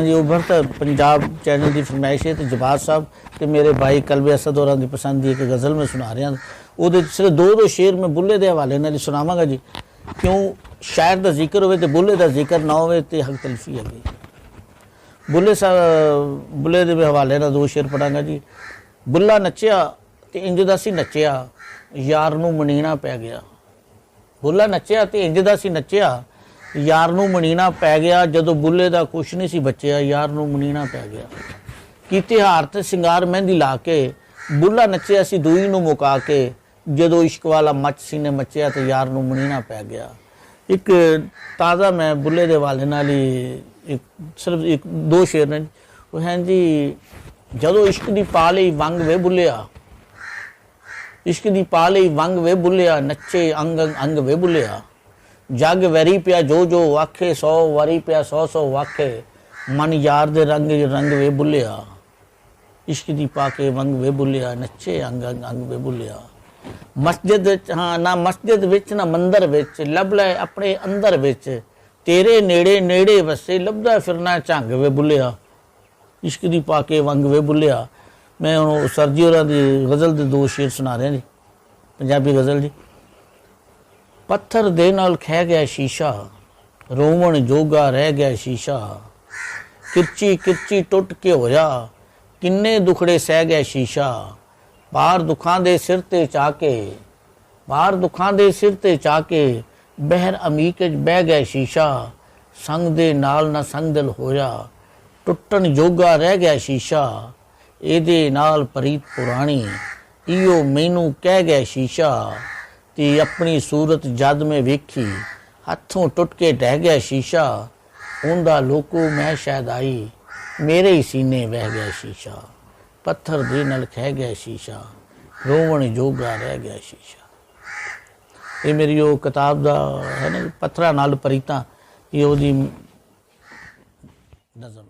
जी उभरता पंजाब चैनल की फरमाइश है। तो जवाब साहब तो मेरे भाई कलबे असद होरां दी पसंद की एक गज़ल में सुना रहा वो सिर्फ दो शेर मैं बुल्ले के हवाले नाल सुनावांगा जी। क्यों शायर का जिक्र होवे तो बुल्ले का जिक्र ना होवे तो हक तलफी है जी। बुल्ले के हवाले नाल दो शेर पढ़ांगा जी। बुल्ला नच्चिया तो इंज दा सी नच्चिया यार नूं मनीना पै गया। बुल्ला नच्चिया तो इंज दा सी नच्चिया यार नूं मनीना पै गया। जदों बुल्ले दा कुछ नहीं सी बचिया यार नूं मनीना पै गया। कीते हार ते सिंगार मेहंदी ला के बुल्ला नच्चिया सी दूई नूं मुका के। जदों इश्क वाला मच सी ने मचिया तो यार नूं मनीना पै गया। एक ताज़ा मैं बुल्ले दे हवाले नाल ही एक सिर्फ एक दो शेर ने वो हैं जी। जदों इश्क दी पा लई वंग वे बुल्लिया, इश्क दी पा लई वंग वे बुल्लिया, नच्चे अंग अंग वे बुल्लिया। जग वैरी पिया जो जो वाखे, 100 वारी पिया 100 वाखे। मन यार दे रंग रंग वे बुल्लिया, इश्क दी पाके वंग वे बुल्लिया, नच्चे अंग अंग वे बुल्लिया। मस्जिद हाँ ना मस्जिद विच ना मंदिर विच, लभ लै अपने अंदर विच। तेरे नेड़े नेड़े वसे लभदा फिरना झंग वे बुल्लिया, इश्क दी पाके वंग वे बुल्लिया। मैं हुण सरजी होरां दी गज़ल दे दो शेर सुना रहा जी, पंजाबी गज़ल जी। पत्थर दे नाल खह गया शीशा, रोवण जोगा रह गया शीशा। किरची किरची टुट के होया, किन्ने दुखड़े सह गया शीशा। पार दुखां दे सिर ते चाके, पार दुखां दे सिर ते चाके। बहर अमीक बह गया शीशा, संग दे नाल ना संग दिल होया। टुटन जोगा रह गया शीशा, एदे नाल प्रीत पुरानी। इयो मैनू कह गया शीशा, ते अपनी सूरत जद में वेखी। हथों टुट के ढह गया शीशा, उंदा लोको मैं शायद आई। मेरे ही सीने बह गया शीशा, पत्थर दे नाल खह गया शीशा। रोवण जोगा रह गया शीशा। ये मेरी वो किताब दा है ना, पत्थरां नाल प्रीतां, ये ओदी नज़म।